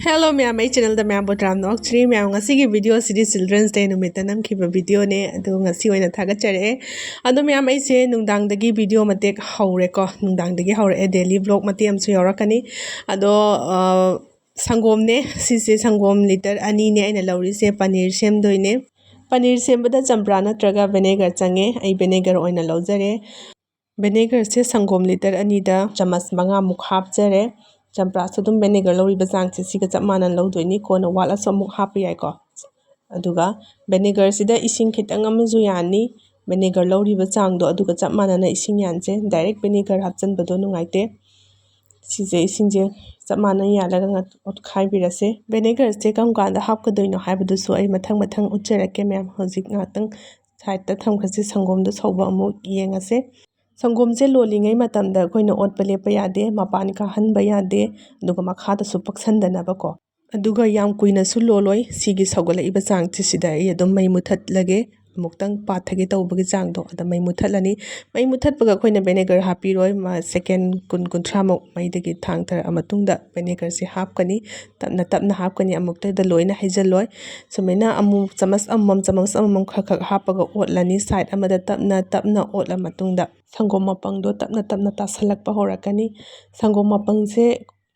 Hello ma'am, my channel the ma'am botram no actually ma'am ngasi gi video series Children's Day numita nam khiba video ne adu ngasi oina thaga chare adu ma'am ai se nungdang dagi video matek haure ko nungdang dagi haure daily vlog mate am su yorakani ado sangom ne sise sangom liter ani ne aina lauri se paneer sem doine paneer sembada champra natraga vinegar change ai vinegar oina laujare vinegar se sangom liter ani da chamas manga muk hapjare champra su dum vinegar lori bazang se siga chap manan lawdoini kona wala so muk hapi ai ko aduga vinegar sida ising khitang amaju yani vinegar lori bazang do aduga chap manana ising yanse direct vinegar hapchan bado nungaite sije ising je chap manan yalaga ngat ot khai birase vinegar se kam kanda hapkadoino haibadu su ai mathang mathang ucharake mem hojik ngatang side ta thamkhasi sangom do soba amu yengase sangom se lolingai matamda koina otpa lepa yade mapan ka hanba yade aduga makhada su paksandanaba bako aduga yam kuina su loloi sigi sogala iba chang chi sida ai adum mai muthat lage muktang pathage tawbagi chang do ada mai muthalani mai muthat paga koina vinegar hapi roi ma second kun kunthra mok mai dagi thang thar amatungda vinegar se hapkani tapna hapkani amukta da loina haijaloi sumaina amu chamas amam khak hapaga otlani side amada tapna otla matungda sangom mapangdo tapna tasalakpa horakani sangom mapang se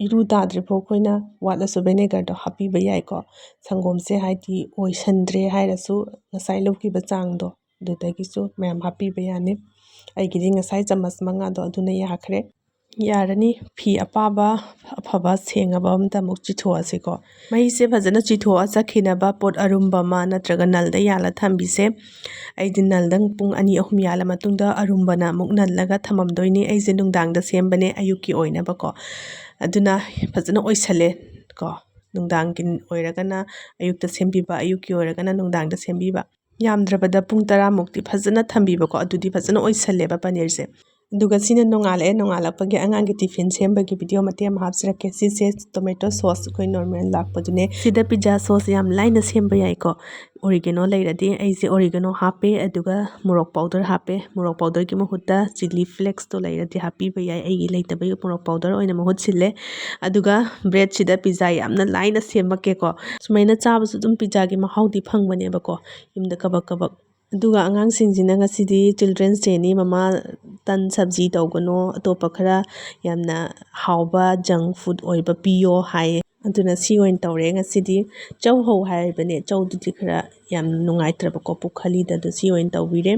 iru dadripo koina wala su vinegar do happy bayai ko sangom se haiti oisandre hairasu ngasai loki bachang do dudagi su mem happy bayane ai gidi ngasai chamas manga do aduna yakhre yarani phi apaba afaba sengaba amta muk chithoa se ko mai se phajana chithoa sakhina ba pot arumba ma natraga nalda yala thambi se ai din naldang pung ani ahum yala matungda arumba na muk nallaga thamamdoini ai je nungdang da sembane ayuki oina ba ko aduna phajana oisale ko nungdang kin oiragana ayukta sembiba ayuki oiragana nungdang da sembiba yamdrabada pung 10 mukti phajana thambiba ko adudi phajana oisale ba paneer se duga sina nongalapagi angang tiffin sembagi video mate am hapsrake sise tomato sauce koi normal lakpadune sida pizza sauce yam laina semba yai ko oregano lairadi aise oregano hape aduga morok powder ki mahutta chili flakes to lairadi happy ba yai ai laitabai morok powder oina mahut sille aduga bread sida pizza yamna laina sembake ko sumaina chabasu dum pizza gi mahaudi phangbane ba ko yumda kabak aduga angang singjina ngasidi children's day ni mama tan sabji tawgano atopa khara yamna hauba junk food oiba piyo hai aduna si oin tawre ngasidi chau ho hai bane chau du khara yam nungai traba ko pukhali da do si oin tawbire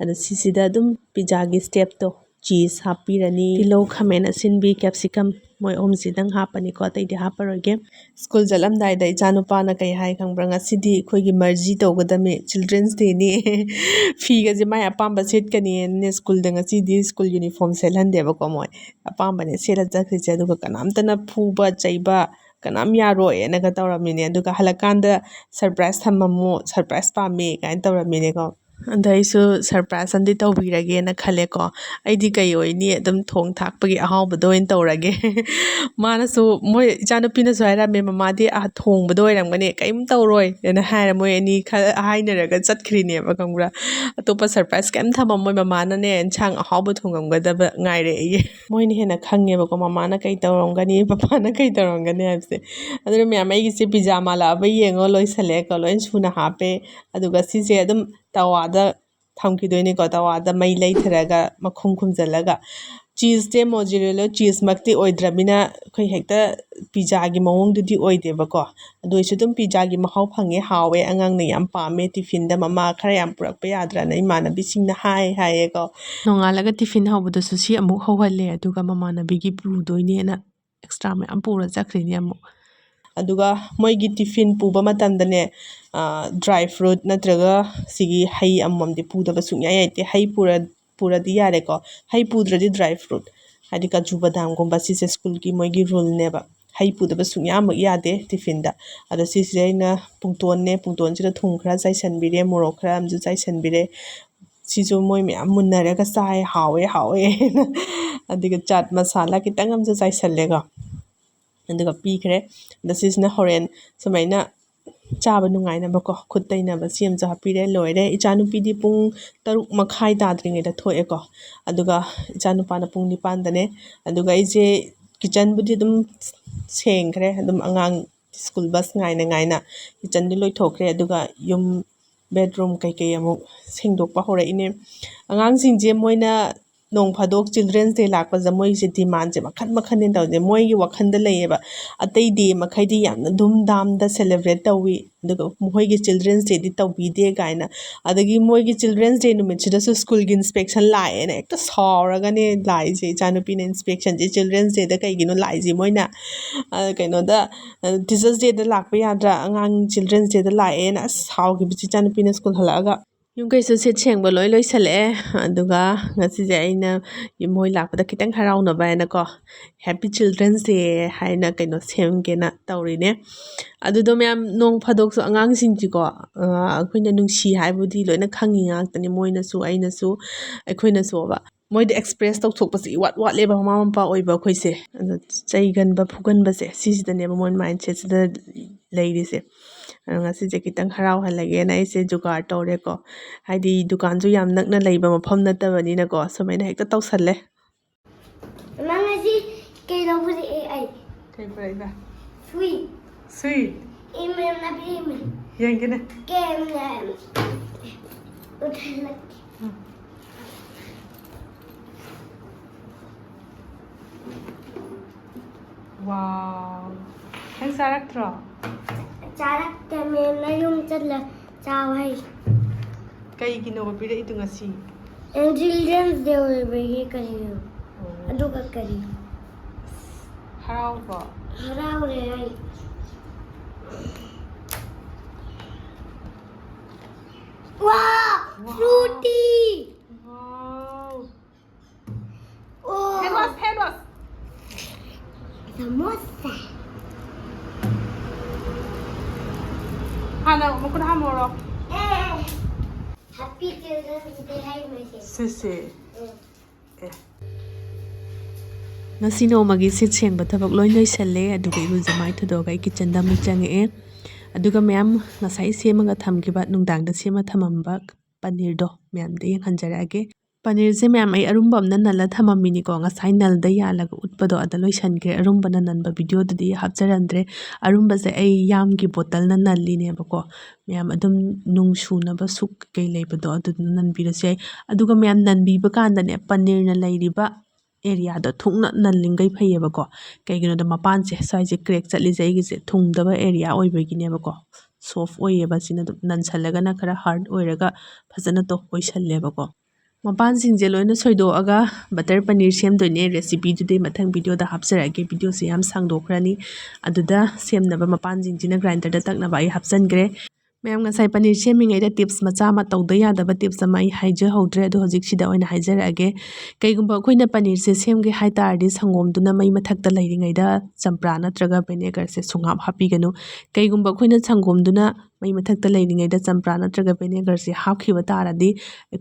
ada sisida dum pizza gi step to cheese hapirani tilo khamen asinbi capsicum moi om sidang hapani ko tai di haparoge school jalam dai dai janupa na kai hai khangbra ngasidi khoigi marji tawgadame children's day ni fi ga je mai apamba set kani ne school da ngasidi school uniform selhande ba ko moi apamba ne sela jakri je aduga kanamtana phuba chaiba kanam yaro ena ga tawramine aduga halakanda surprise thamamo surprise pame kain tawramine ko andaisu surprise andi tawbirage na khale ko aidi kai oini adum thong thakpagi ahawbado in tawrage manasu moi janupina soira me mamadi a thongbado iramgane kaim tawroi ena haira moi ani hainaraga chatkrine ba kangra atopa surprise kam thama moi mamana ne enchang ahawbu thongamgadaba ngaire ye moi ni hena khange ba ko mamana kai tawramgani papana kai tawramgani habse adure me amai gi se pizza mala ba yengo loisale ko loin suna hape aduga sise adum tawada thamkidoini ko tawada mai leitharaga makhum khumjalaga cheese te mozzarella cheese makti oidramina khoi hekta pizza gi mawong dudi oide bako adoisu dum pizza gi mahaw phange hawe angang ne yam pame tiffin da mama khara yam purak pa yadra na imana bising na hai ko nongalaga tiffin hawbudu su si amuk hawale aduga mama na bigi pudoini na extra ma am pura jakrini amu aduga moigi tiffin puba matandane dry fruit natraga sigi hai amamdi pudaba sunya yaite hai pura di yare ko hai pudradi dry fruit hadi kaju badam gomba sise school ki moigi rule neba hai pudaba sunya mak yade tiffin da ada sise na pungton sida thung khara jaisanbire morok khara amju jaisanbire sijo moi me amunaraga sai hawe adiga chat masala kitang amju jaisanlega aduga pikre da sisna horen sumaina chaba nungaina bako khutaina ba siam ja pire loire ichanu pidi pung 6 makhai dadringe da thoe ko aduga ichanu pana pung 9 dane aduga ije kitchen budi dum sengkhre dum angang school bus ngaina kitchen di loi thokre aduga yum bedroom kai amuk singdok pa hore ine angang singje moina nong phadok children's day lakpa jamoi je demand je makhan nin tawje moi gi wakhan da leyeba atei day makhai di yamna dum dam da celebrate tawi aduga moi gi children's day di tawbi de gaina adagi moi gi children's day numit chida su school gi inspection lae na ekta sauraga ne lai je chanupi ne inspection je children's day da kai gi no lai je moina kaino da teachers day da lakpa yadra angang children's day da lae na saw gi bichi chanupi ne school halaga yung kay su sit cheng ba loy sale aduga ngasi je aina moi lakpada kitang harau na ba na ko happy children's day haina kaino sem ge na tawrine adudo myam nong phadok su angang sing ji ko akoina nungsi haibudi loina khangi ngak tani moina su aina su akoina su ba moi de express tok thok pasi wat le ba mama pa oi ba khoi se adu chaigan ba phugan ba se si da ne ba mon mindset da leiri se ngasi je kitang harau halage na ise jugar tore ko haidi dukan ju yam nakna leiba mafam natabani na ko somaina hekta tawsalle Mangasi kay daw pudi ai kay praiba sweet email na email yang gina kem na utalak wow hang sarak tro charak tame na yung chatla chawai kay ginawa pira ito ngasi and children's day will be kariyo aduga kari harau ba harau re ai wow fruity wow oh head was samosa hana mo kun hamoro happy children's day hai message se ngasi nomagi sit sengba thabak loi salle aduga iru jamai thodoga kitchen da mu change aduga myam ngasai semaga thamgiba nungdang da sema thamamba paneer do myam de hanjarage paneer je myam ai arumba amna nala thamamini ko ngasai nal da yalaga utpado adaloi sanke arumba na nanba video dadi hapjarandre arumba je ai yam gi bottle na nalli ne bako myam adum nung shuna ba suk kai leibado adu nan birase aduga myam nan bi ba kanda ne paneer na lairiba area da thungna nallingai phayeba ko kaigino da mapan che sai je crack chatli jai gi je thungdaba area oibagi ne bako soft oyeba sina nan chalaga na khara hard oiraga phajana to oisalleba ko mapan singje loina soido aga butter paneer semdoine recipe today mathang video da hapsarage video se yam sangdokrani aduda semnaba mapan jingjina grinder da taknaba ai hapsangre ma'am ngasai paneer semingai da tips macha ma tawda yadaba tips ama ai haije hodre ado hojik sida oina haijarage kaigumba khoina paneer se semge haitardi sangom duna mai mathak da leiringai da champra natraga vinegar se sungap hapiganu kaigumba khoina sangom duna mai mathak da leiringai da champra natraga vinegar se hapkhiba taradi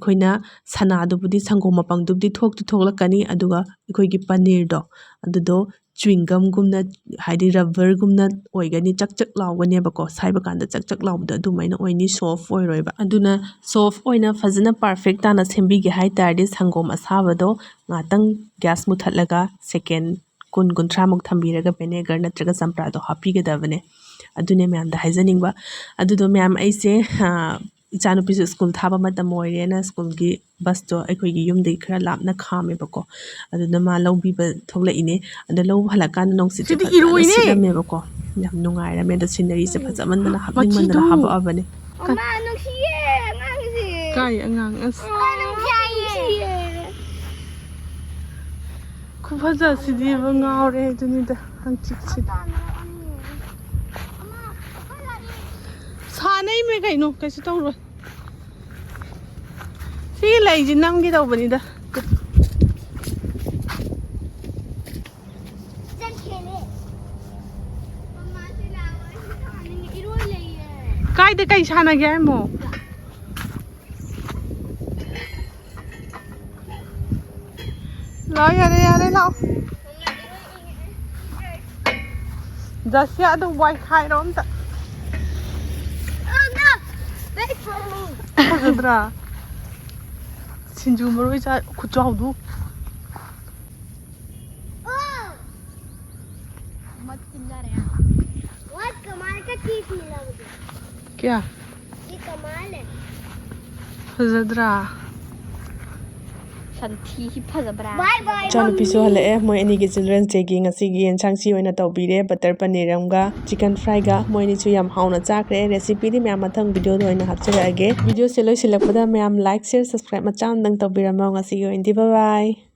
khoina sana dubudi sangom mapang dubdi thoklakani aduga khoigi paneer do adudo chewing gum gumna haidi rubber gumna oigani chak lawgani bako saiba kanda chak lawda dumaina oini soft oiroiba aduna soft oina fazana perfect tana sembi ge haitardi sangom asabado ngatang gas muthatlaga second kun muk thambiraga vinegar natraga champra do hapigadabane adune myam da haijaningba adudo myam aise ichanupi school thaba matam oirena school gi bus to akhoi gi yum dei khara lapna khame bako aduna ma lawbi ba thokla ine anda law hala kan nong sit me bako yam nungai ra me da scenery se phajaman dana hapning man dana haba abane ma nong siye ngang si kai angang as nong siye ku phaja sidi ba ngawre duni da hang chik chik sanai me kai no kai su tawro si lai ji nam gi tawbani da kai de kai sana gya mo la yare la dasya do wai khai rom ta wait for me Dra Sinju maroi cha khuchaw du oh mat kinda re what come का चीज मिला मुझे क्या ये कमाल है फजदरा Santhi फजबरा bye bye ꯏꯆꯥꯅꯨꯄꯤꯁꯨ ꯍꯜꯂꯛꯑꯦ ꯃꯣꯏ ꯑꯅꯤꯒꯤ ꯆꯤꯜꯗ꯭ꯔꯦꯟꯁ ꯗꯦꯒꯤ ꯉꯁꯤꯒꯤ ꯌꯦꯟꯁꯥꯡꯁꯤ ꯑꯣꯏꯅ ꯇꯧꯕꯤꯔꯦ ꯕꯇꯔ ꯄꯅꯤꯔ ꯑꯃꯒ ꯆꯤꯀꯟ ꯐ꯭ꯔꯥꯏꯒ ꯃꯣꯏ ꯑꯅꯤꯁꯨ ꯌꯥꯝ ꯍꯥꯎꯅ ꯆꯥꯈ꯭ꯔꯦ ꯔꯦꯁꯤꯄꯤꯗꯤ ꯃꯌꯥꯝ ꯃꯊꯪ ꯚꯤꯗꯤꯑꯣꯗ ꯑꯣꯏꯅ ꯍꯥꯞꯆꯔꯛꯑꯒꯦ ꯚꯤꯗꯤꯑꯣꯁꯦ ꯂꯣꯏꯁꯤꯜꯂꯛꯄꯗ ꯃꯌꯥꯝ ꯂꯥꯏꯛ ꯁꯦꯌꯔ ꯁꯕꯁꯀ꯭ꯔꯥꯏꯕ ꯃꯆꯥ ꯑꯃꯗꯪ ꯇꯧꯕꯤꯔꯝꯃꯣ ꯉꯁꯤꯒꯤ ꯑꯣꯏꯅꯗꯤ ꯕꯥꯏ ꯕꯥꯏ